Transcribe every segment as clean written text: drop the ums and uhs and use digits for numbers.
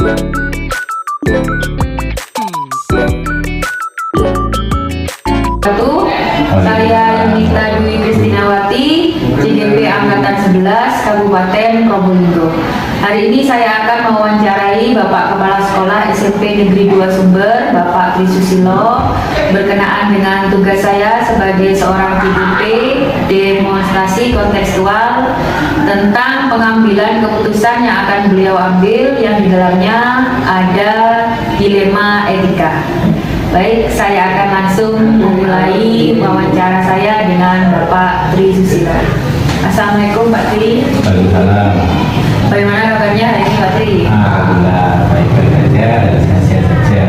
Saya Yunita Dwi Kristinawati, CGP Angkatan 11, Kabupaten Probolinggo. Hari ini saya akan mewawancarai Bapak Kepala Sekolah SMP Negeri 2 Sumber, Bapak Tri Susilo, berkenaan dengan tugas saya sebagai seorang CGP, demonstrasi kontekstual tentang pengambilan keputusan yang akan beliau ambil, yang di dalamnya ada dilema etika. Baik, saya akan langsung memulai wawancara saya dengan Bapak Tri Susilo. Assalamualaikum Pak Tri. Waalaikumsalam. Bagaimana kabarnya hari ini Pak Tri? Alhamdulillah baik-baik saja dan sehat saja.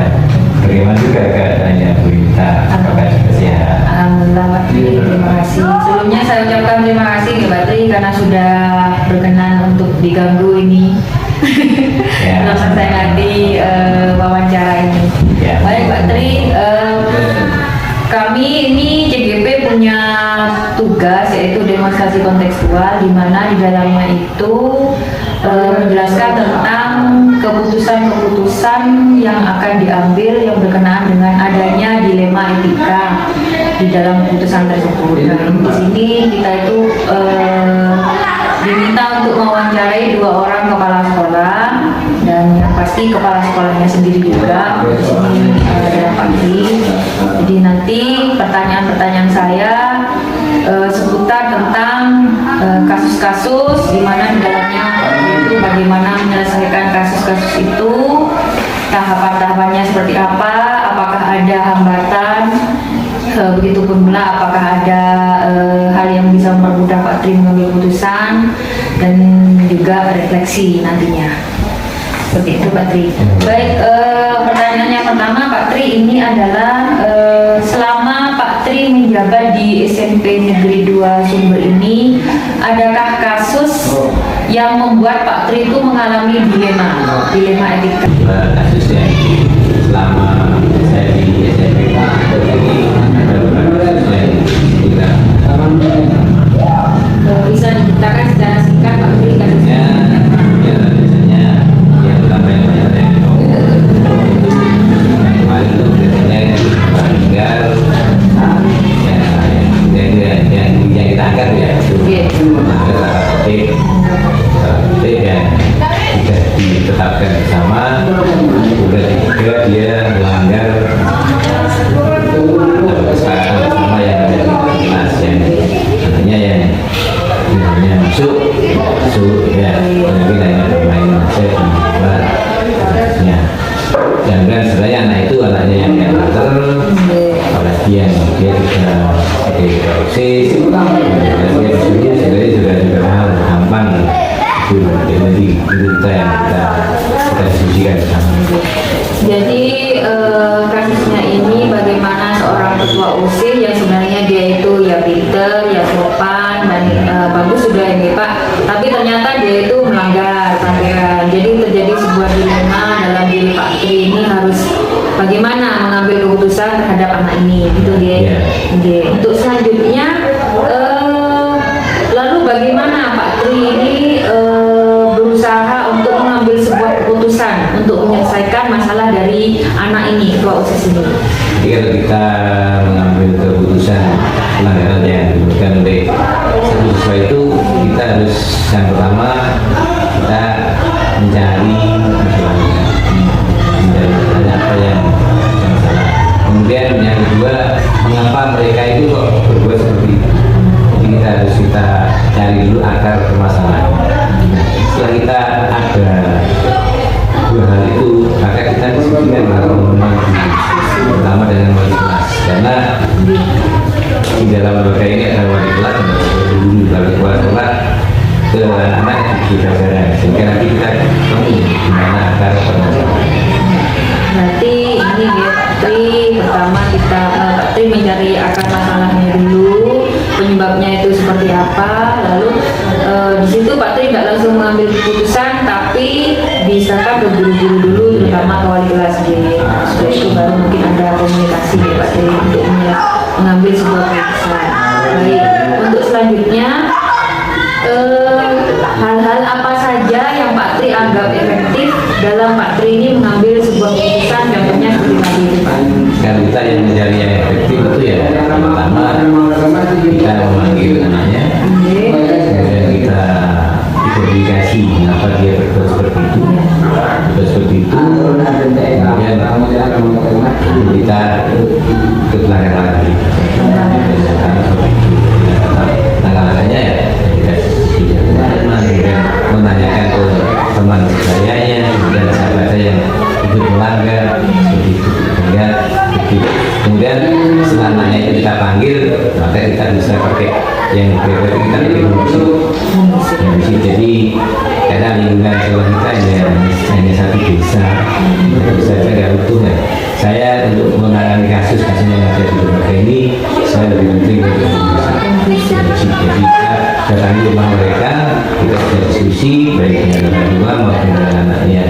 Bagaimana juga keadaannya Bu Yunita? Apakah juga sehat? Alhamdulillah Pak Tri, terima kasih. Sebelumnya saya ucapkan terima kasih ya Pak Tri karena sudah berkenan untuk diganggu ini. Ya. Langsung saya nanti wawancara ini. Ya. Baik Pak Tri, kami ini CGP punya tugas yaitu demonstrasi kontekstual, di mana di dalamnya itu menjelaskan tentang keputusan-keputusan yang akan diambil yang berkenaan dengan adanya dilema etika di dalam keputusan tersebut. Nah, di sini kita itu diminta untuk mewawancarai 2 orang kepala sekolah, dan yang pasti kepala sekolahnya sendiri juga. Di sini ada Pak Tri. Jadi nanti pertanyaan-pertanyaan saya seputar tentang kasus-kasus di mana di dalamnya itu bagaimana menyelesaikan kasus-kasus itu, tahapan-tahapannya seperti apa, apakah ada hambatan, begitupun pula apakah ada hal yang bisa mempermudah Pak Tri mengambil keputusan, dan juga refleksi nantinya. Seperti itu Pak Tri. Baik, pertanyaannya pertama Pak Tri ini adalah selama Pak Tri menjabat di SMP Negeri 2 Sumber ini, adakah kasus yang membuat Pak Tri itu mengalami dilema etika? Kasusnya selama saya di SMP ini ada beberapa kasus yang kita Bisa diceritakan secara singkat Pak Tri kasusnya? ya biasanya yang pertama yang banyak yang kemarin itu biasanya meninggal yang kita angkat ya itu salah petik yang tidak ditetapkan bersama, kemudian juga dia melanggar kesepakatan bersama yang ada di kelas, yang namanya yang masuk ya, mungkin hanya bermain saja di luar kasusnya. Dan sebenarnya anak itu anaknya yang karakter, apalagi yang dia juga sebagai korupsi, dia sebenarnya juga hal gampang itu. Jadi itu kita yang kita diskusikan bersama. Jadi kasusnya ini bagaimana seorang ketua OSIS yang sebenarnya dia itu ya pinter, ya sopan, dan bagus sudah ini Pak, tapi ternyata dia itu melanggar peraturan. Jadi terjadi sebuah dilema dalam diri Pak Tri ini, harus bagaimana mengambil keputusan terhadap anak ini, gitu dia. Yeah. Untuk selanjutnya, lalu bagaimana Pak Tri ini berusaha untuk mengambil sebuah keputusan untuk menyelesaikan masalah dari anak ini, ketua OSIS ini? Jadi kalau kita mengambil keputusan pelanggaran yang diberikan oleh satu siswa itu, kita harus yang pertama kita mencari masalahnya, mencari apa yang salah. Kemudian yang kedua, mengapa mereka itu kok berbuat seperti itu. Jadi kita cari dulu akar permasalahan. Setelah kita ada 2 hal itu, maka kita diskusikan pertama dengan wali kelas, karena di dalam lembaga ini ada wali kelas dan guru. Lalu kepala sekolah ke anak-anak di pelajaran, sehingga nanti kita ketemu di mana akar permasalahan. Berarti ini ya Pak Tri, pertama kita Pak Tri mencari akar masalahnya dulu, penyebabnya itu seperti apa, lalu di situ Pak Tri nggak langsung mengambil keputusan, tapi bisakah ke guru-guru dulu, terutama ke wali kelas gitu. Setelah itu baru mungkin ada komunikasi ya Pak Tri untuk mengambil sebuah keputusan. Baik, untuk selanjutnya hal-hal apa saja yang Pak Tri anggap efektif dalam Pak Tri tadi itu Pak? Kalau kita yang mencari yang efektif itu ya pertama kita memanggil anaknya, kemudian kita identifikasi kenapa dia berbuat seperti itu, kemudian kita ikut langkah lagi. Langkah-langkahnya ya kita kemudian menanyakan ke teman sayanya, kemudian sahabat saya yang ikut melanggar seperti itu. Kemudian setelah anaknya itu kita panggil, maka kita bisa pakai yang berarti kita pakai musik. Jadi karena lingkungan sekolah kita hanya satu desa, saya nggak utuh ya. Saya untuk menangani kasus yang ada di lembaga ini, saya lebih penting untuk musik. Jadi kita datangi rumah mereka, kita bisa diskusi baik dengan orang tua maupun dengan anaknya.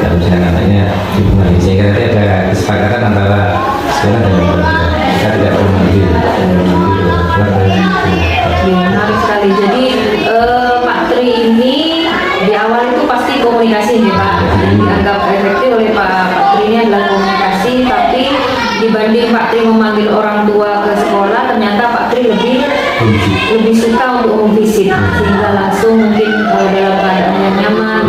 Kalau misalnya anaknya hubungan, saya kira nanti ada kesepakatan antara sekolah dan lembaga. Kita tidak perlu mengambil Menarik sekali. Jadi Pak Tri ini di awal itu pasti komunikasi nih Pak. Dianggap efektif oleh Pak Tri ini adalah komunikasi, tapi dibanding Pak Tri memanggil orang tua ke sekolah, ternyata Pak Tri lebih suka untuk memvisit, sehingga langsung mungkin dalam keadaan yang nyaman,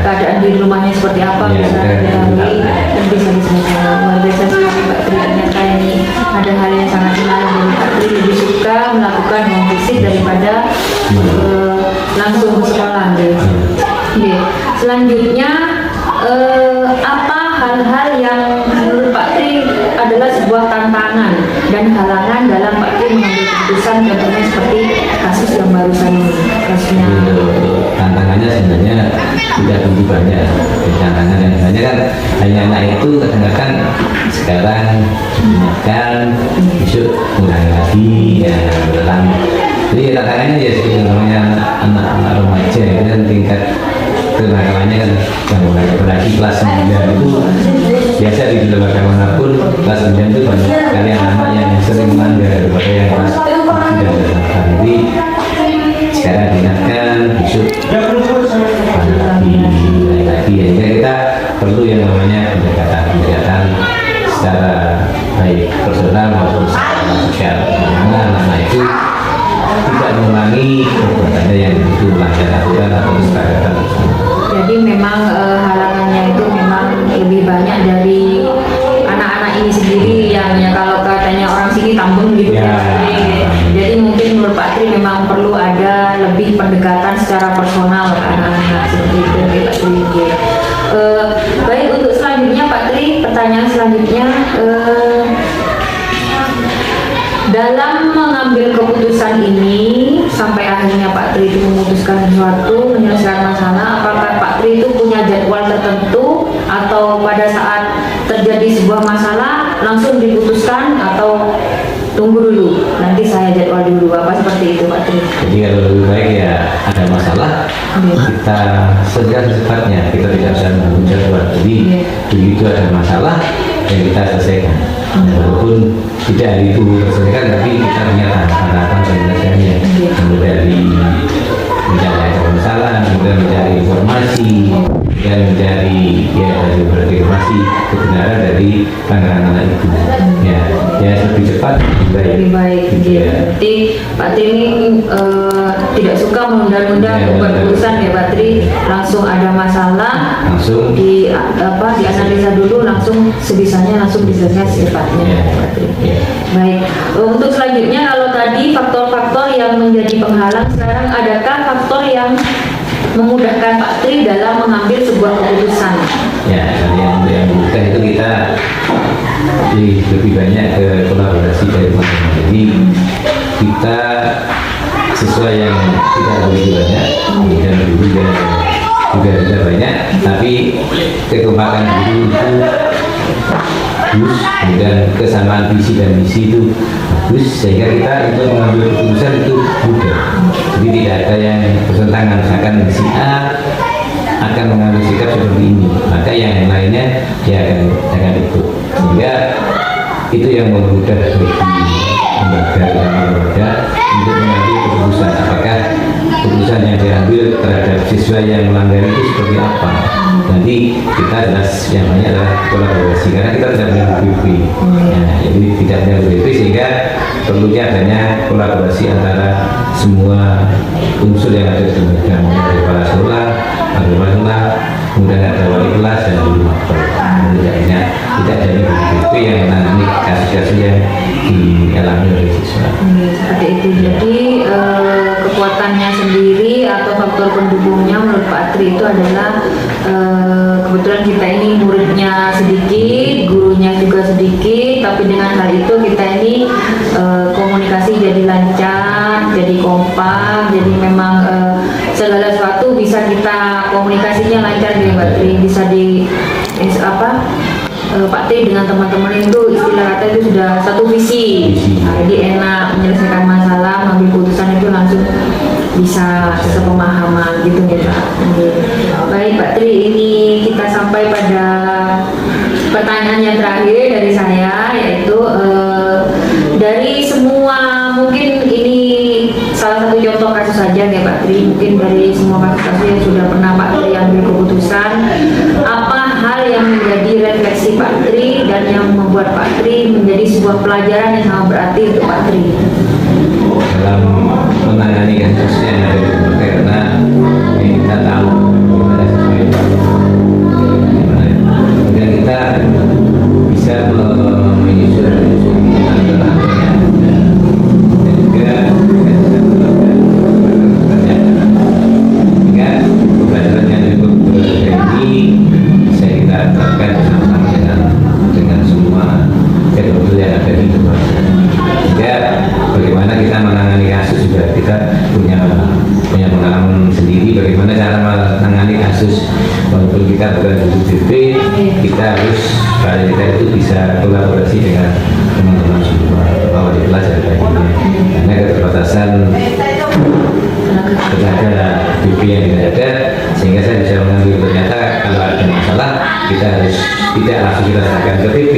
keadaan di rumahnya seperti apa bisa diketahui dan bisa diselesaikan. Luar biasa sekali Pak Tri, ternyata ini ada hal yang sangat menarik dari Pak Tri, lebih suka melakukan home visit daripada langsung ke sekolah. Selanjutnya apa hal-hal yang menurut Pak Tri adalah sebuah tantangan dan halangan dalam Pak Tri mengambil keputusan, contohnya seperti kasus yang barusan ini, kasusnya. Tantangannya sebenarnya tidak begitu banyak. Tantangan yang banyak kan hanya anak itu kadang-kadang sekarang diingatkan, besok mulai lagi ya dalam. Jadi tantangannya ya seperti namanya anak-anak remaja itu kan tingkat kenakalannya kan yang mulai berarti kelas 9 itu biasa di lembaga manapun kelas 9 itu banyak sekali anak-anak yang sering melanggar daripada yang kelas 9. Jadi sekarang diingatkan besok lagi ya, kita perlu yang namanya pendekatan secara baik personal maupun secara sosial, karena anak-anak itu tidak mengulangi perbuatannya yang itu melanggar aturan atau kesepakatan. Jadi memang halangannya itu memang lebih banyak dari anak-anak ini sendiri yang ya kalau katanya orang sini tambun gitu ya. Jadi mungkin menurut Pak Tri memang perlu ada lebih pendekatan secara personal ke anak-anak seperti itu Pak Tri. Baik, untuk selanjutnya Pak Tri, pertanyaan selanjutnya, dalam mengambil keputusan ini sampai akhirnya Pak Tri itu memutuskan sesuatu, menyelesaikan masalah, apakah Pak Tri itu punya jadwal tertentu atau pada saat terjadi sebuah masalah langsung diputuskan atau tunggu dulu, nanti saya jadwal dulu, apa seperti itu Pak Tri? Jadi kalau lebih baik ya ada masalah kita segera secepatnya, kita tidak usah menunggu jadwal. Jadi begitu ada masalah yang kita selesaikan, walaupun tidak hari itu selesaikan, tapi kita punya tahapan penyelesaiannya. Mulai dari mencari ada masalah, kemudian mencari informasi, dan mencari ya dari berbagai informasi kebenaran dari anak-anak itu. Ya lebih cepat lebih baik. Jadi Pak Tri ini tidak suka menunda-nunda keputusan ya Pak Tri, langsung ada masalah langsung dianalisa dulu, langsung sebisanya langsung diselesaikan secepatnya Pak Tri. Baik, untuk selanjutnya kalau tadi faktor-faktor yang menjadi penghalang, sekarang adakah faktor yang memudahkan Pak Tri dalam mengambil sebuah keputusan? Ya, yang memudahkan itu kita lebih banyak ke kolaborasi dari teman-teman. Jadi kita sesuai yang tidak begitu banyak dan juga tidak banyak, tapi kekompakan diri itu bagus, kemudian kesamaan visi dan misi itu bagus, sehingga kita itu mengambil keputusan itu mudah. Jadi tidak ada yang bertentangan, misalkan si A akan mengambil sikap seperti ini, maka yang lainnya dia akan ikut, sehingga itu yang memudah bagi lembaga untuk mengambil keputusan apakah keputusan yang diambil terhadap siswa yang melanggar itu seperti apa. Nanti kita jelas yang banyak adalah kolaborasi karena kita tidak punya BPP. Nah, jadi tidak punya BPP sehingga perlunya adanya kolaborasi antara semua unsur yang ada di lembaga, dari kepala sekolah, kemudian ada wali kelas dan guru mapel. Tidak hanya BPP yang menangani kasus-kasus yang dialami oleh siswa. Seperti itu. Jadi kekuatannya sendiri atau faktor pendukungnya menurut Pak Tri itu adalah kebetulan kita ini muridnya sedikit, gurunya juga sedikit, tapi dengan hal itu kita ini komunikasi jadi lancar, jadi kompak, jadi memang segala sesuatu bisa kita komunikasinya lancar ya Pak Tri, bisa Pak Tri dengan teman-teman itu istilah kata itu sudah satu visi. Nah, jadi enak menyelesaikan masalah, mengambil keputusan itu langsung bisa sepemahaman gitu ya Pak. Baik Pak Tri, ini kita sampai pada pertanyaan yang terakhir dari saya, yaitu dari semua, mungkin ini salah satu contoh kasus saja ya Pak Tri, mungkin dari semua kasus-kasus yang sudah pernah Pak Tri ambil keputusan, apa hal yang menjadi refleksi Pak Tri dan yang membuat Pak Tri menjadi sebuah pelajaran yang sangat berarti untuk Pak Tri dalam menangani kasusnya yang ada di lembaga, karena kita tahu gimana sesuai dan kita bisa menyusun aturan-aturannya dan juga sehingga pembelajaran yang ini bisa kita terapkan bersama-sama dengan semua stakeholder yang ada di lembaga. Sehingga bagaimana kita menangani kasus juga kita punya pengalaman sendiri bagaimana cara menangani kasus. Walaupun kita bukan BPP, kita harus pada kita itu bisa kolaborasi dengan teman-teman semua bahwa di kelas dan lainnya, karena keterbatasan tenaga BP yang tidak ada, sehingga saya bisa mengambil ternyata kalau ada masalah kita harus tidak langsung kita serahkan ke BP,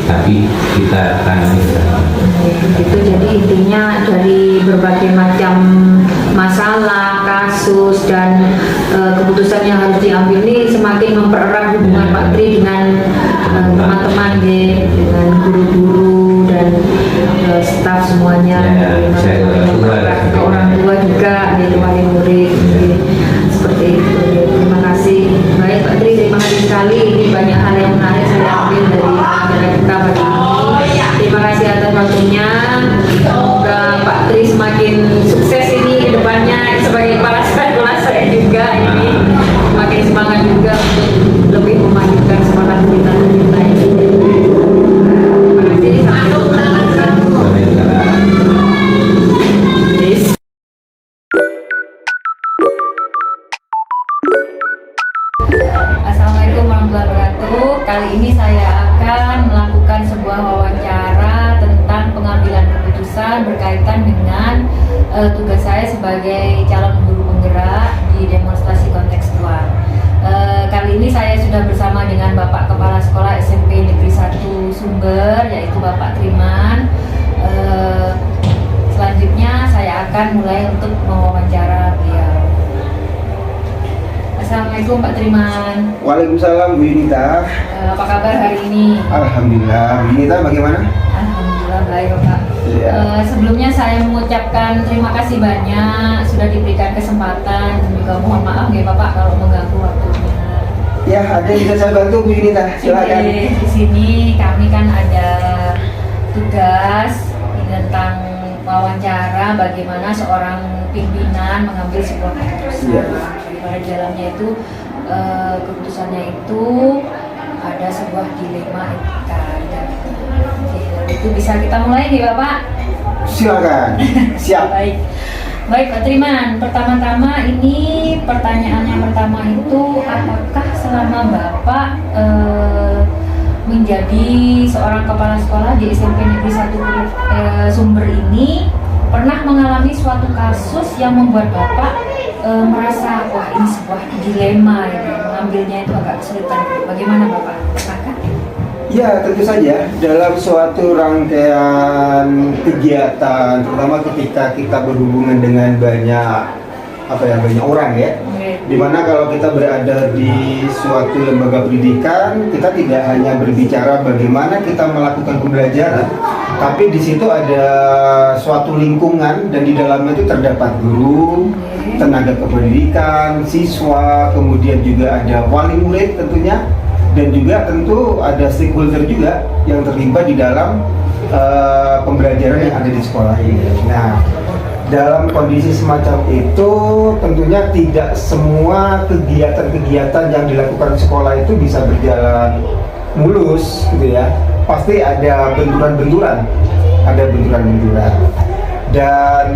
tapi kita tangani bersama. Gitu, jadi intinya dari berbagai macam masalah, kasus dan keputusan yang harus diambil ini semakin mempererat hubungan Pak Tri dengan teman-teman dengan guru-guru dan staf semuanya, ke orang tua juga, dari wali murid, seperti itu. Terima kasih. Baik Pak Tri, terima kasih sekali. Ini banyak hal yang menarik saya ambil dari acara kita pagi ini. Terima kasih atas waktunya. Semoga Pak Tri semakin sukses ini ke depannya sebagai kepala sekolah saya juga ini semakin semangat juga untuk lebih memajukan semangat kita ini. Terima kasih. Sampai jumpa. Assalamualaikum warahmatullahi wabarakatuh. Kali ini saya akan melakukan sebuah wawancara tentang pengambilan keputusan berkaitan dengan tugas saya sebagai calon guru penggerak di demonstrasi kontekstual. Kali ini saya sudah bersama dengan Bapak Kepala Sekolah SMP Negeri 1 Sumber, yaitu Bapak Triman. Selanjutnya saya akan mulai untuk mewawancara beliau. Assalamualaikum Pak Triman. Waalaikumsalam Bu Yunita. Apa kabar hari ini? Alhamdulillah. Bu Yunita bagaimana? Alhamdulillah baik Bapak. Ya. Sebelumnya saya mengucapkan terima kasih banyak sudah diberikan kesempatan, dan juga mohon maaf ya Bapak kalau mengganggu waktunya. Ya, ada yang bisa saya bantu Bu Yunita, silakan. Di sini kami kan ada tugas tentang wawancara bagaimana seorang pimpinan mengambil sebuah keputusan. Ya. Pada dalamnya itu keputusannya itu ada sebuah dilema etika. Itu bisa kita mulai nih Bapak? Silakan. Siap. Baik Pak Triman, pertama-tama ini pertanyaan yang pertama itu, apakah selama Bapak menjadi seorang kepala sekolah di SMP Negeri 1 Sumber ini pernah mengalami suatu kasus yang membuat Bapak merasa wah ini sebuah dilema ini, mengambilnya itu agak kesulitan. Bagaimana Bapak? Silakan. Ya, tentu saja dalam suatu rangkaian kegiatan, terutama ketika kita berhubungan dengan banyak apa ya, banyak orang ya. Oke. Dimana kalau kita berada di suatu lembaga pendidikan, kita tidak hanya berbicara bagaimana kita melakukan pembelajaran, tapi di situ ada suatu lingkungan dan di dalamnya itu terdapat guru, tenaga kependidikan, siswa, kemudian juga ada wali murid tentunya, dan juga tentu ada stakeholder juga yang terlibat di dalam pembelajaran yang ada di sekolah ini. Nah, dalam kondisi semacam itu tentunya tidak semua kegiatan-kegiatan yang dilakukan di sekolah itu bisa berjalan mulus gitu ya. Pasti ada benturan-benturan, dan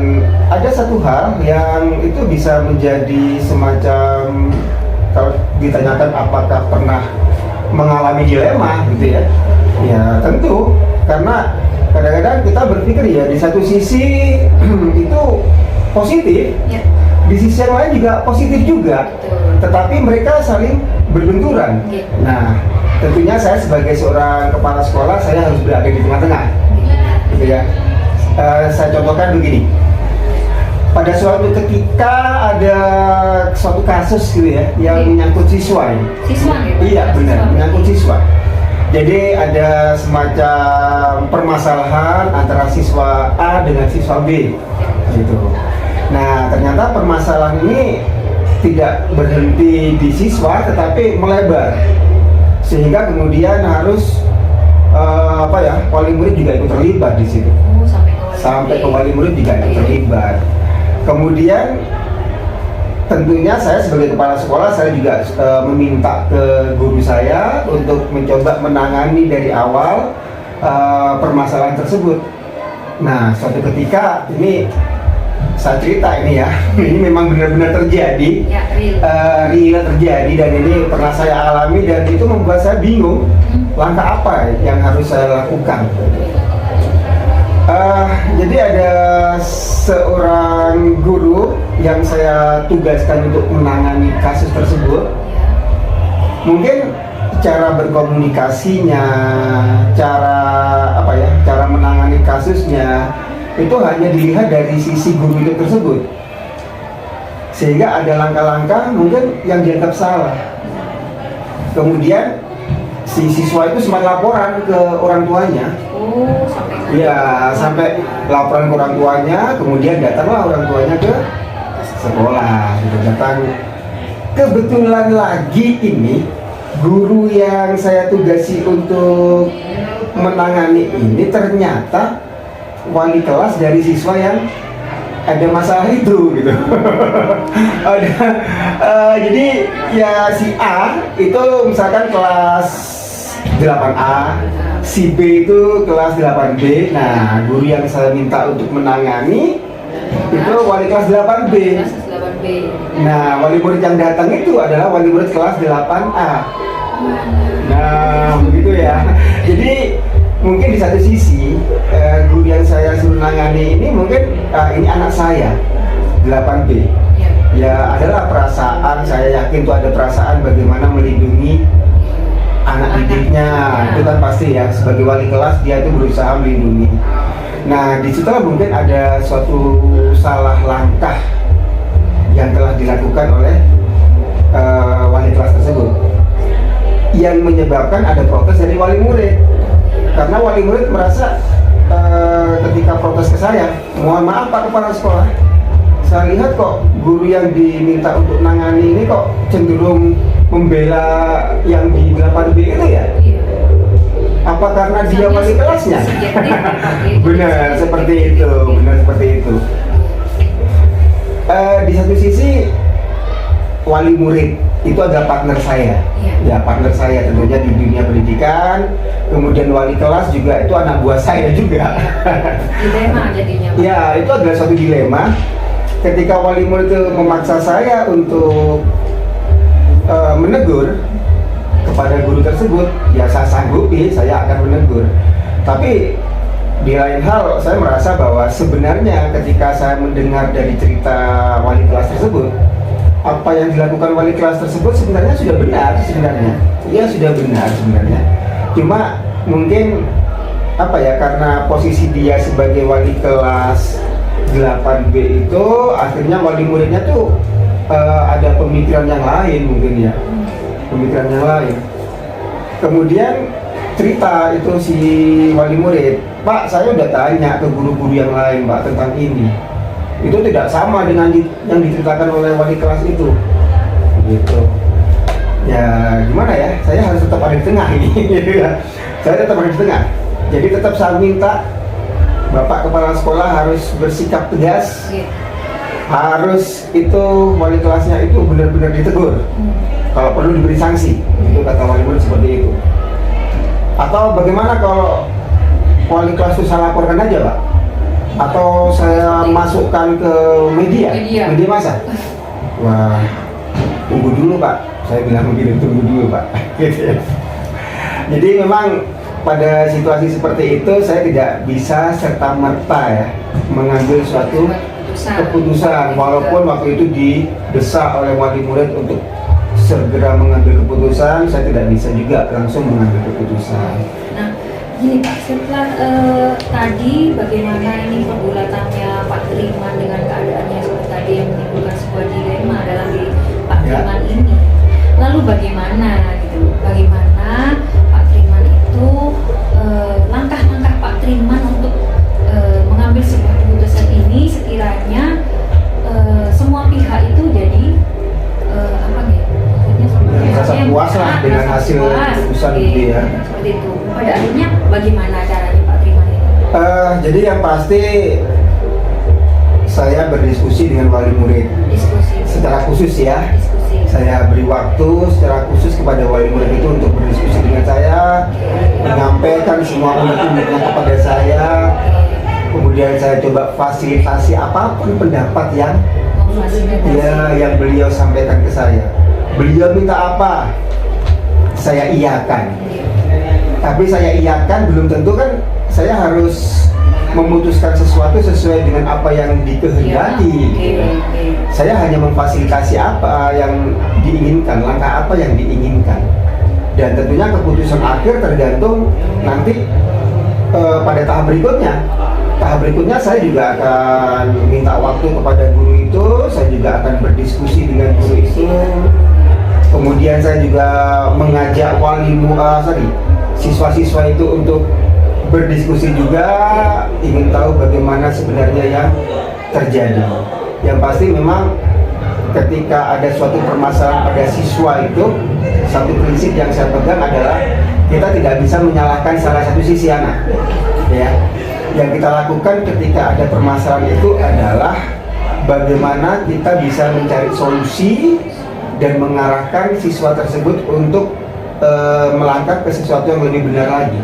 ada satu hal yang itu bisa menjadi semacam, kalau ditanyakan apakah pernah mengalami dilema gitu ya, ya tentu, karena kadang-kadang kita berpikir ya di satu sisi itu positif, Ya. di sisi yang lain juga positif juga, Betul. tetapi mereka saling berbenturan. Ya. Nah, tentunya saya sebagai seorang kepala sekolah, saya harus berada di tengah-tengah, gitu ya. Saya contohkan begini. Pada suatu ketika ada suatu kasus gitu ya, yang menyangkut siswa. Siswa ya? Iya benar, Siswa. menyangkut siswa. Jadi ada semacam permasalahan antara siswa A dengan siswa B, gitu. Nah, ternyata permasalahan ini tidak berhenti di siswa, tetapi melebar, sehingga kemudian harus wali murid juga ikut terlibat di situ. Oh, Sampai ke wali murid juga ikut terlibat. Kemudian tentunya saya sebagai kepala sekolah, saya juga meminta ke guru saya untuk mencoba menangani dari awal permasalahan tersebut. Nah, suatu ketika ini saya cerita ini ya, ini memang benar-benar terjadi, Ya, real. real terjadi, dan ini pernah saya alami dan itu membuat saya bingung langkah apa yang harus saya lakukan. Jadi ada seorang guru yang saya tugaskan untuk menangani kasus tersebut. Ya. Mungkin cara berkomunikasinya, cara menangani kasusnya itu hanya dilihat dari sisi guru itu tersebut, sehingga ada langkah-langkah mungkin yang dianggap salah. Kemudian si siswa itu sempat laporan ke orang tuanya. Oh, sampai Ya, sampai laporan ke orang tuanya, kemudian datanglah orang tuanya ke sekolah, gitu, datang. Kebetulan lagi ini guru yang saya tugasi untuk menangani ini ternyata wali kelas dari siswa yang ada masalah itu, gitu. Jadi ya si A itu misalkan kelas 8A, si B itu kelas 8B. Nah, guru yang saya minta untuk menangani itu wali kelas 8B. kelas 8B. Nah, wali murid yang datang itu adalah wali murid kelas 8A. Nah, begitu ya. Jadi mungkin di satu sisi guru yang saya suruh nangani ini mungkin ini anak saya 8B. Ya. Ya, adalah perasaan, saya yakin itu ada perasaan bagaimana melindungi anak didiknya. Itu kan pasti ya, sebagai wali kelas dia itu berusaha melindungi. Nah, disitulah mungkin ada suatu salah langkah yang telah dilakukan oleh wali kelas tersebut, yang menyebabkan ada protes dari wali murid. Karena wali murid merasa ketika protes ke saya, mohon maaf Pak Kepala Sekolah, saya lihat kok guru yang diminta untuk nangani ini kok cenderung membela yang di 8B itu ya? Iya. Apa karena dia wali kelasnya? Subjektif, Pak. Benar seperti itu, benar seperti itu. Di satu sisi wali murid itu adalah partner saya, ya partner saya tentunya di dunia pendidikan. Kemudian wali kelas juga itu anak buah saya juga. Dilema jadinya, Pak. Ya, itu adalah suatu dilema. Ketika wali murid itu memaksa saya untuk menegur kepada guru tersebut, ya saya sanggupi, saya akan menegur. Tapi di lain hal, saya merasa bahwa sebenarnya ketika saya mendengar dari cerita wali kelas tersebut, apa yang dilakukan wali kelas tersebut sebenarnya sudah benar sebenarnya. Ya sudah benar sebenarnya. Cuma mungkin karena posisi dia sebagai wali kelas 8B itu, akhirnya wali muridnya tuh ada pemikiran yang lain mungkin ya, pemikiran yang lain. Kemudian cerita itu si wali murid, Pak, saya udah tanya ke guru-guru yang lain Pak tentang ini, itu tidak sama dengan yang diceritakan oleh wali kelas itu, gitu. Ya gimana ya, saya harus tetap ada di tengah ini, gitu ya. Saya tetap ada di tengah. Jadi tetap saya minta Bapak Kepala Sekolah harus bersikap tegas, harus itu wali kelasnya itu benar-benar ditegur. Kalau perlu diberi sanksi, itu kata wali murid seperti itu. Atau bagaimana kalau wali kelas itu saya laporkan aja Pak? Atau saya masukkan ke media massa? Wah, tunggu dulu Pak. Saya bilang begini, tunggu dulu Pak. Jadi memang pada situasi seperti itu saya tidak bisa serta-merta ya mengambil suatu keputusan, walaupun waktu itu didesak oleh wali murid untuk segera mengambil keputusan, saya tidak bisa juga langsung mengambil keputusan. Nah, gini Pak, setelah tadi bagaimana ini pergulatannya Pak Triman dengan keadaannya seperti tadi yang menimbulkan sebuah dilema dalam diri Pak Triman ini. Lalu bagaimana gitu? Bagaimana Pak Triman itu langkah-langkah Pak Triman untuk mengambil sebuah keputusan ini sekiranya semua pihak itu jadi apa nih? Rasa puas lah dengan hasil keputusan itu ya. Seperti itu. Pada akhirnya bagaimana caranya Pak Triman itu? Jadi yang pasti saya berdiskusi dengan wali murid. Diskusi. Secara khusus ya. Diskusi. Saya beri waktu secara khusus kepada wali murid itu untuk berdiskusi dengan saya, menyampaikan semua unek-uneknya kepada saya. Kemudian saya coba fasilitasi apapun pendapat yang beliau sampaikan ke saya. Beliau minta apa? Saya iyakan. Tapi saya iyakan belum tentu kan saya harus memutuskan sesuatu sesuai dengan apa yang dikehendaki. Saya hanya memfasilitasi apa yang diinginkan, langkah apa yang diinginkan. Dan tentunya keputusan akhir tergantung nanti pada tahap berikutnya. Tahap berikutnya saya juga akan minta waktu kepada guru itu, saya juga akan berdiskusi dengan guru itu. Kemudian saya juga mengajak siswa-siswa itu untuk berdiskusi juga, ingin tahu bagaimana sebenarnya yang terjadi. Yang pasti memang ketika ada suatu permasalahan pada siswa itu, satu prinsip yang saya pegang adalah kita tidak bisa menyalahkan salah satu sisi anak. Ya, yang kita lakukan ketika ada permasalahan itu adalah bagaimana kita bisa mencari solusi dan mengarahkan siswa tersebut untuk melangkah ke sesuatu yang lebih benar lagi.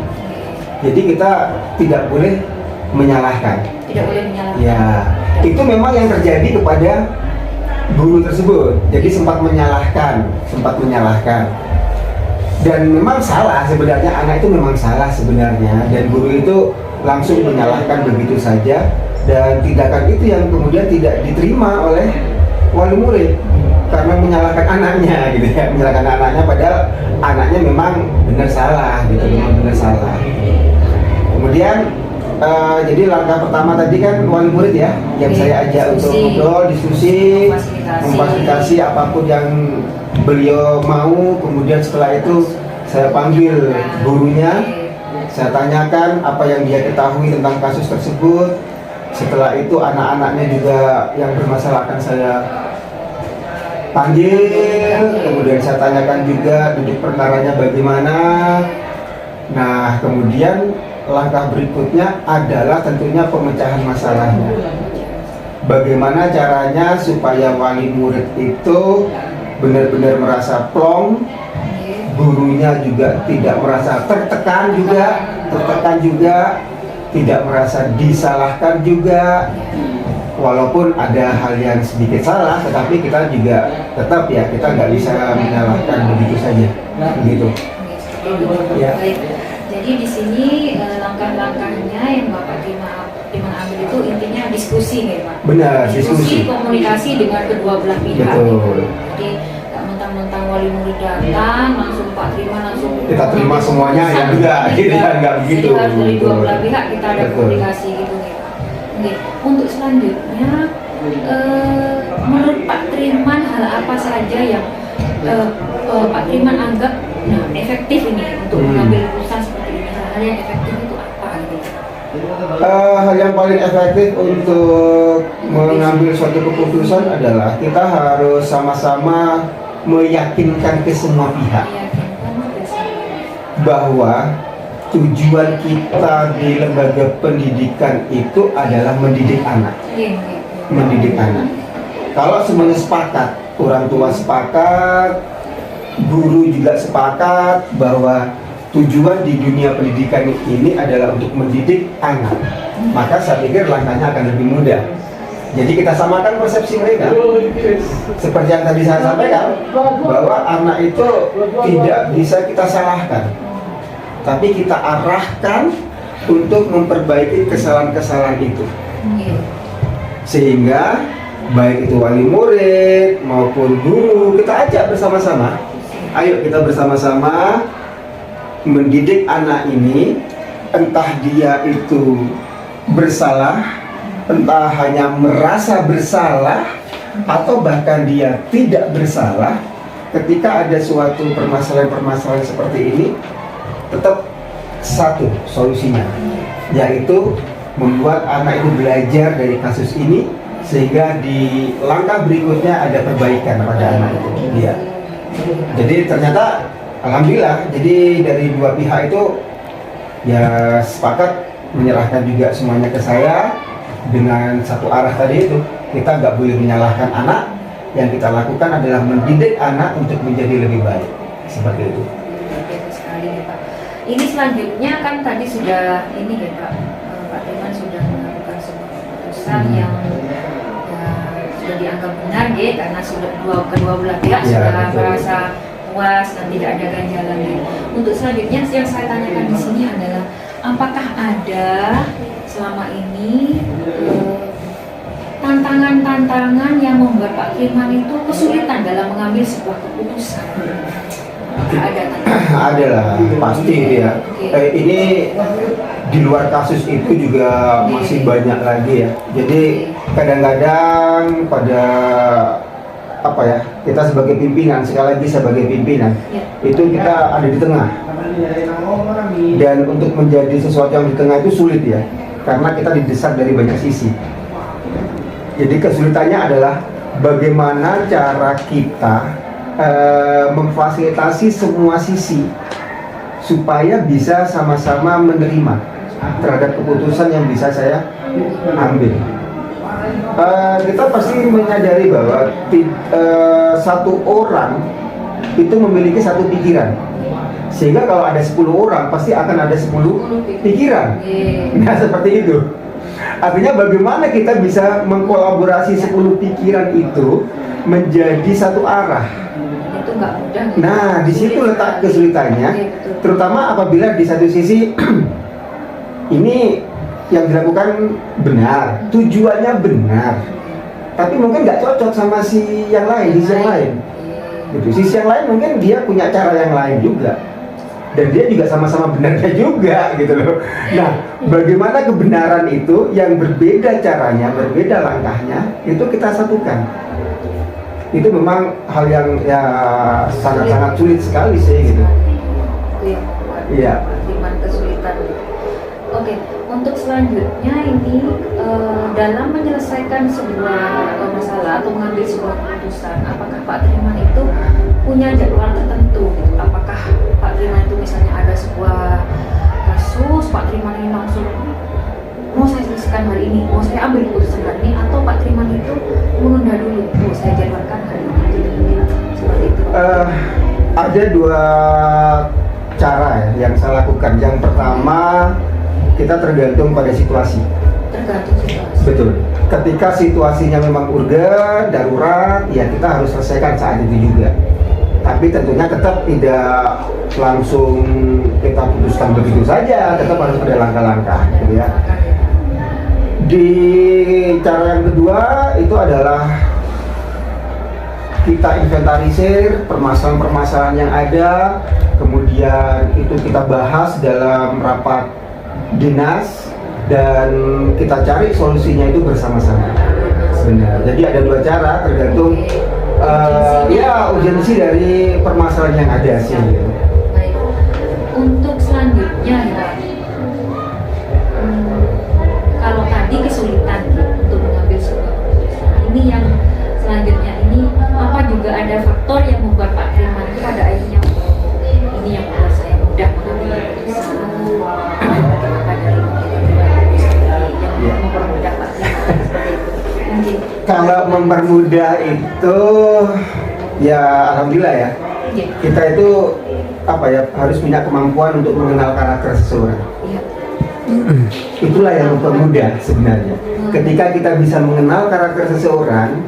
Jadi kita tidak boleh menyalahkan. Tidak boleh menyalahkan. Ya, itu memang yang terjadi kepada guru tersebut. Jadi sempat menyalahkan. Dan memang salah sebenarnya, anak itu memang salah sebenarnya. Dan guru itu langsung menyalahkan begitu saja. Dan tindakan itu yang kemudian tidak diterima oleh wali murid karena menyalahkan anaknya gitu ya, menyalahkan anaknya padahal anaknya memang benar salah gitu, memang benar salah. Kemudian jadi langkah pertama tadi kan wali murid ya, yang saya ajak untuk ngobrol, diskusi, memfasilitasi apapun yang beliau mau. Kemudian setelah itu saya panggil gurunya, saya tanyakan apa yang dia ketahui tentang kasus tersebut. Setelah itu anak-anaknya juga yang bermasalah akan saya panggil, kemudian saya tanyakan juga duduk perkaranya bagaimana. Nah, kemudian langkah berikutnya adalah tentunya pemecahan masalahnya. Bagaimana caranya supaya wali murid itu benar-benar merasa plong, gurunya juga tidak merasa tertekan juga, tidak merasa disalahkan juga. Walaupun ada hal yang sedikit salah, tetapi kita juga tetap ya, kita nggak bisa menyalahkan begitu saja, begitu. Ya. Jadi di sini langkah-langkahnya yang Bapak Triman ambil itu intinya diskusi ya Pak. Benar, diskusi. Komunikasi dengan kedua belah pihak. Betul. Jadi nggak mentang-mentang wali murid datang langsung Pak Triman langsung kita terima semuanya ya enggak, gitu ya, enggak begitu. Jadi harus dari dua belah pihak kita ada komunikasi gitu nih Pak. Oke, untuk selanjutnya menurut Pak Triman hal apa saja yang Pak Triman anggap efektif ini untuk mengambil keputusan seperti ini? Hal yang efektif itu apa gitu? Hal yang paling efektif untuk mengambil suatu keputusan adalah kita harus sama-sama meyakinkan ke semua pihak bahwa tujuan kita di lembaga pendidikan itu adalah mendidik anak. Mendidik anak. Kalau semuanya sepakat, orang tua sepakat, guru juga sepakat bahwa tujuan di dunia pendidikan ini adalah untuk mendidik anak, maka saya pikir langkahnya akan lebih mudah. Jadi kita samakan persepsi mereka. Seperti yang tadi saya sampaikan, bahwa anak itu tidak bisa kita salahkan, tapi kita arahkan untuk memperbaiki kesalahan-kesalahan itu. Sehingga baik itu wali murid maupun guru, kita ajak bersama-sama. Ayo kita bersama-sama mendidik anak ini, entah dia itu bersalah, entah hanya merasa bersalah, atau bahkan dia tidak bersalah. Ketika ada suatu permasalahan-permasalahan seperti ini, tetap satu solusinya, yaitu membuat anak itu belajar dari kasus ini, sehingga di langkah berikutnya ada perbaikan pada anak itu. Ya. Jadi ternyata alhamdulillah, jadi dari dua pihak itu ya sepakat menyerahkan juga semuanya ke saya dengan satu arah tadi itu. Kita nggak boleh menyalahkan anak, yang kita lakukan adalah mendidik anak untuk menjadi lebih baik, seperti itu. Bagus sekali ya Pak. Ini selanjutnya kan tadi sudah ini ya Pak Triman sudah melakukan sebuah keputusan yang sudah dianggap benar ya, karena sudah kedua belah pihak sudah merasa puas dan tidak ada ganjalan. Untuk selanjutnya yang saya tanyakan di sini adalah apakah ada selama ini tantangan-tantangan yang membuat Pak Triman itu kesulitan dalam mengambil sebuah keputusan? Apakah ada tantangan? Ada lah, pasti ya. Ini di luar kasus itu juga masih banyak lagi ya. Jadi kadang-kadang pada apa ya, kita sebagai pimpinan, sekali lagi sebagai pimpinan, itu kita ada di tengah. Dan untuk menjadi sesuatu yang di tengah itu sulit ya, karena kita didesak dari banyak sisi. Jadi kesulitannya adalah bagaimana cara kita memfasilitasi semua sisi supaya bisa sama-sama menerima terhadap keputusan yang bisa saya ambil. Kita pasti menyadari bahwa satu orang itu memiliki satu pikiran, sehingga kalau ada 10 orang pasti akan ada 10 pikiran. Nah seperti itu. Artinya bagaimana kita bisa mengkolaborasi 10 pikiran itu menjadi satu arah. Itu nggak mudah. Nah di situ letak kesulitannya, terutama apabila di satu sisi ini yang dilakukan benar, tujuannya benar, tapi mungkin nggak cocok sama si yang lain, sisi yang lain. Gitu. Sisi yang lain mungkin dia punya cara yang lain juga, dan dia juga sama-sama benarnya juga, gitu loh. Nah, bagaimana kebenaran itu yang berbeda caranya, berbeda langkahnya, itu kita satukan. Itu memang hal yang ya sangat-sangat sulit sekali sih, gitu. Iya. Kesulitan. Oke, untuk selanjutnya ini dalam menyelesaikan sebuah masalah atau mengambil sebuah keputusan, apakah Pak Triman itu punya jadwal tertentu? Apakah Pak Triman itu misalnya ada sebuah kasus, Pak Triman ini langsung mau saya selesaikan hari ini, mau saya ambil keputusan hari ini, atau Pak Triman itu menunda dulu, mau saya jadwalkan hari ini, seperti itu? Ada dua cara ya yang saya lakukan. Yang pertama, kita tergantung pada situasi. Tergantung situasi. Betul. Ketika situasinya memang urgen, darurat, ya kita harus selesaikan saat itu juga. Tapi tentunya tetap tidak langsung kita putuskan begitu saja, tetap harus ada langkah-langkah, gitu ya. Di cara yang kedua itu adalah kita inventarisir permasalahan-permasalahan yang ada, kemudian itu kita bahas dalam rapat dinas dan kita cari solusinya itu bersama-sama. sebenarnya. Jadi ada dua cara tergantung ya urgensi dari permasalahan yang ada sih. Gitu. Baik. Untuk selanjutnya ya, kalau tadi kesulitan untuk mengambil sebuah keputusan, ini yang selanjutnya ini apa juga ada faktor yang membuat Pak Triman itu pada akhirnya ini yang membuat saya mudah mengambil keputusan. Apakah dari yang mempermudah Pak Triman seperti itu? Mungkin. Kalau mempermudah itu ya alhamdulillah ya. Iya. Kita itu apa ya harus punya kemampuan untuk mengenal karakter seseorang. Iya. Itulah yang mempermudah sebenarnya. Ketika kita bisa mengenal karakter seseorang,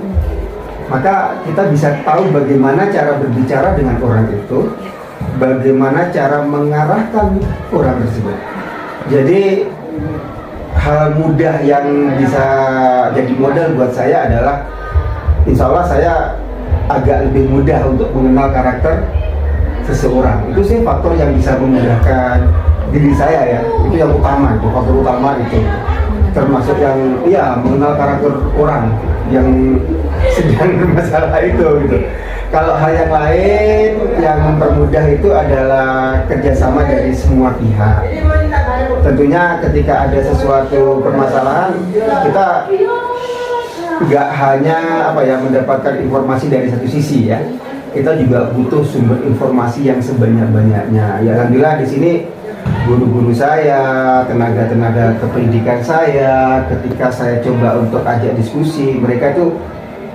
maka kita bisa tahu bagaimana cara berbicara dengan orang itu, bagaimana cara mengarahkan orang tersebut. Jadi hal mudah yang bisa jadi modal buat saya adalah insya Allah saya agak lebih mudah untuk mengenal karakter seseorang. Itu sih faktor yang bisa memudahkan diri saya ya. Itu yang utama, itu faktor utama itu. Termasuk yang ya mengenal karakter orang yang sedang bermasalah itu gitu. Kalau hal yang lain yang mempermudah itu adalah kerjasama dari semua pihak. Tentunya ketika ada sesuatu permasalahan kita nggak hanya apa ya mendapatkan informasi dari satu sisi ya, kita juga butuh sumber informasi yang sebanyak-banyaknya. Ya alhamdulillah di sini guru-guru saya, tenaga-tenaga kependidikan saya, ketika saya coba untuk ajak diskusi, mereka itu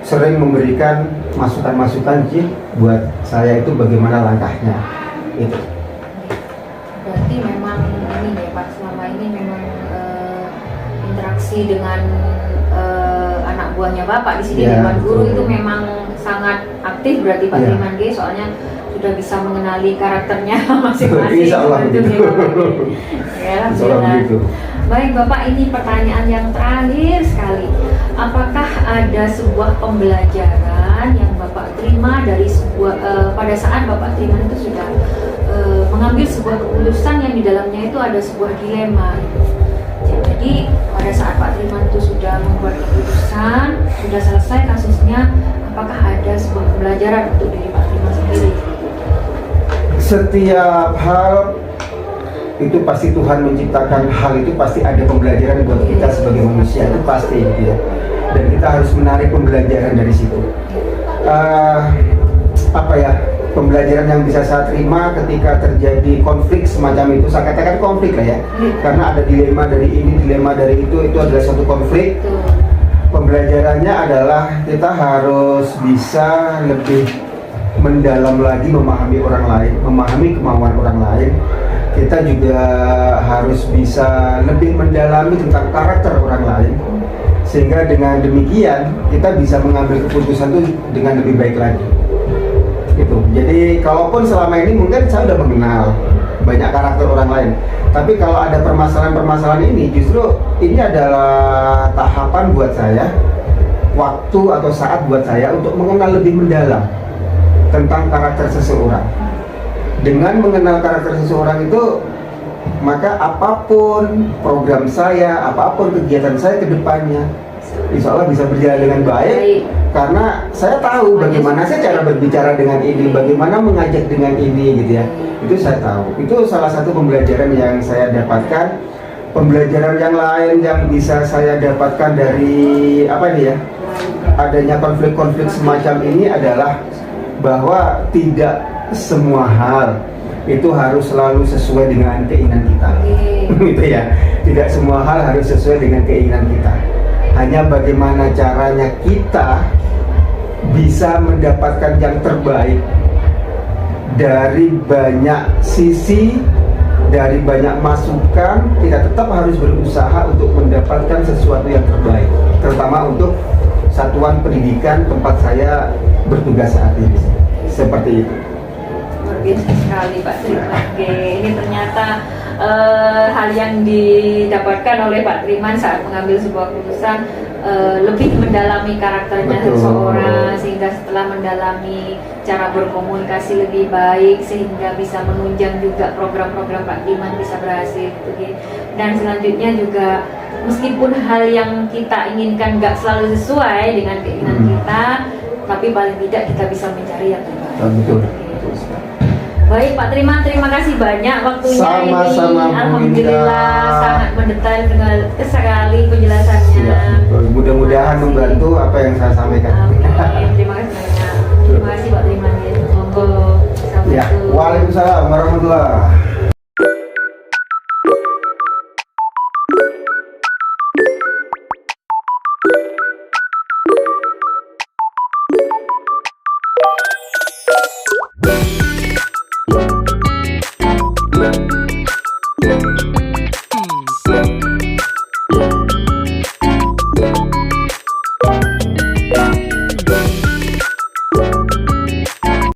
sering memberikan masukan-masukan sih buat saya itu bagaimana langkahnya itu. Berarti memang ini ya Pak, selama ini memang interaksi dengan anak buahnya Bapak di sini Ya, Dewan Guru betul. itu memang sangat aktif berarti Pak Ya. Triman G, soalnya sudah bisa mengenali karakternya masing-masing. Insya Allah Betul begitu. ya, Bapak? Ya, Insya Allah alhamdulillah. begitu. Baik Bapak, ini pertanyaan yang terakhir sekali. Apakah ada sebuah pembelajaran yang Bapak terima dari sebuah pada saat Bapak Triman itu sudah mengambil sebuah keputusan yang di dalamnya itu ada sebuah dilema. Jadi pada saat Pak Triman itu sudah membuat keputusan, sudah selesai kasusnya, apakah ada sebuah pembelajaran untuk diri Pak Triman sendiri? Setiap hal itu pasti Tuhan menciptakan hal itu pasti ada pembelajaran buat kita sebagai manusia, itu pasti gitu ya. Dan kita harus menarik pembelajaran dari situ. Apa ya pembelajaran yang bisa saya terima ketika terjadi konflik semacam itu, saya katakan konflik lah ya, karena ada dilema dari ini, dilema dari itu adalah suatu konflik. Pembelajarannya adalah kita harus bisa lebih mendalam lagi memahami orang lain, memahami kemauan orang lain. Kita juga harus bisa lebih mendalami tentang karakter orang lain, sehingga dengan demikian kita bisa mengambil keputusan itu dengan lebih baik lagi. Gitu. Jadi kalaupun selama ini mungkin saya sudah mengenal banyak karakter orang lain, tapi kalau ada permasalahan-permasalahan ini, justru ini adalah tahapan buat saya, waktu atau saat buat saya untuk mengenal lebih mendalam tentang karakter seseorang. Dengan mengenal karakter seseorang itu, maka apapun program saya, apapun kegiatan saya ke depannya, insya Allah bisa berjalan dengan baik. Karena saya tahu bagaimana saya cara berbicara dengan ini, bagaimana mengajak dengan ini gitu ya. Itu saya tahu. Itu salah satu pembelajaran yang saya dapatkan. Pembelajaran yang lain yang bisa saya dapatkan dari apa nih ya, adanya konflik-konflik semacam ini adalah bahwa tidak semua hal itu harus selalu sesuai dengan keinginan kita. Gitu ya. Tidak semua hal harus sesuai dengan keinginan kita. Hanya bagaimana caranya kita bisa mendapatkan yang terbaik dari banyak sisi, dari banyak masukan. Kita tetap harus berusaha untuk mendapatkan sesuatu yang terbaik, terutama untuk satuan pendidikan tempat saya bertugas saat ini. Seperti itu. Luar biasa sekali Pak Triman G. Ini ternyata hal yang didapatkan oleh Pak Triman saat mengambil sebuah keputusan, lebih mendalami karakternya Betul. seseorang, sehingga setelah mendalami cara berkomunikasi lebih baik, sehingga bisa menunjang juga program-program Pak Triman bisa berhasil gitu. Dan selanjutnya juga meskipun hal yang kita inginkan nggak selalu sesuai dengan keinginan kita, tapi paling tidak kita bisa mencari yang terbaik. Betul. Baik Pak Triman, terima kasih banyak waktunya Sama-sama, ini. Bu Alhamdulillah Indah. sangat mendetail sekali penjelasannya. Siap. Mudah-mudahan membantu apa yang saya sampaikan. Amin. Terima kasih banyak. Terima kasih Pak Triman. Monggo. Ya, Assalamualaikum. waalaikumsalam warahmatullahi.